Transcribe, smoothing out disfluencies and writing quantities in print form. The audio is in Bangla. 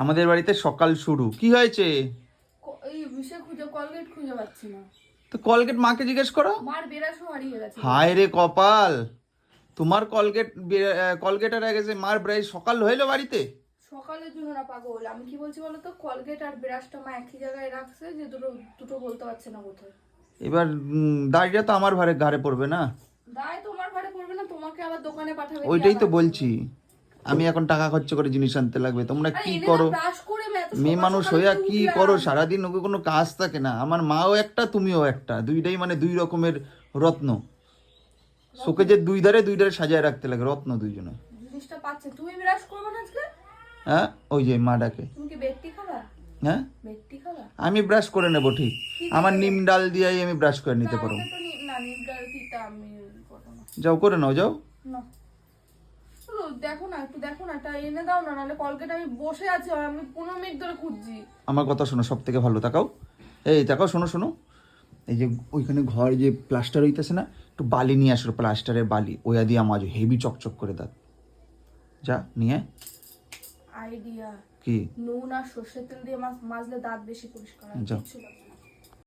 আমাদের বাড়িতে সকাল শুরু। কি হয়েছে? এই বিষয় খুঁজে কলগেট খুঁজে পাচ্ছি না। তো কলগেট মাকে জিজ্ঞেস করো। মার বেরাসও হারিয়ে গেছে। হায় রে কপাল, তোমার কলগেট আর গেছে, মার ব্রাশ সকাল হইলো বাড়িতে। সকালের জন্য না পাগল, আমি কি বলছি বলতো, কলগেট আর ব্রাশটা মা একই জায়গায় রাখছে যে দুটো দুটো বলতে পারছে না কোথায়। এবার দাড়িটা তো আমার ঘাড়ে পড়বে না? দায় তোমার ঘরে পড়বে না, তোমাকে আবার দোকানে পাঠাবে। ওইটাই তো বলছি, আমি এখন টাকা খরচ করে জিনিস আনতে লাগবে। তোমরা কি করো? মেয়ে মানুষ হইয়া কি করো সারাদিন? ওকে কোনো কাজ থাকে না। আমার মাও একটা, তুমিও একটা, দুইটাই মানে দুই রকমের রত্ন। শোকে যে দুই ধারে সাজায় রাখতে লাগে, রত্ন দুইজনে। জিনিসটা পাচ্ছে, তুমি ব্রাশ করবে না আজকে? হ্যাঁ, ওই যে মা ডাকে। তুমি কি বেডটি খাবা? হ্যাঁ, বেডটি খাবা? আমি ব্রাশ করে নেবো ঠিক। আমার নিম ডাল দিয়েই আমি ব্রাশ করে নিতে পারবো। না নিমডাল দিতা আমি করবো না। যাও করে নাও, যাও। না দেখো না, একটু দেখো না, এটা এনে দাও না, নাহলে কলগেট আমি বসে আছি, আমি 15 মিনিট ধরে খুঁজছি। আমার কথা শোনো, সব থেকে ভালো তাকাও। এই তাকাও, শোনো শোনো। এই যে ওইখানে ঘর যে প্লাস্টার হইতেছে না, একটু বালি নিয়ে আসো, প্লাস্টারের বালি, ওয়া দিয়ে মাঝে হেভি চকচক করে দাঁত। যা নিয়ে। আইডিয়া কি? নুন আর সর্ষের তেল দিয়ে মাজলে দাঁত বেশি পরিষ্কার হয়। যাও। কিচ্ছু লাগবে না।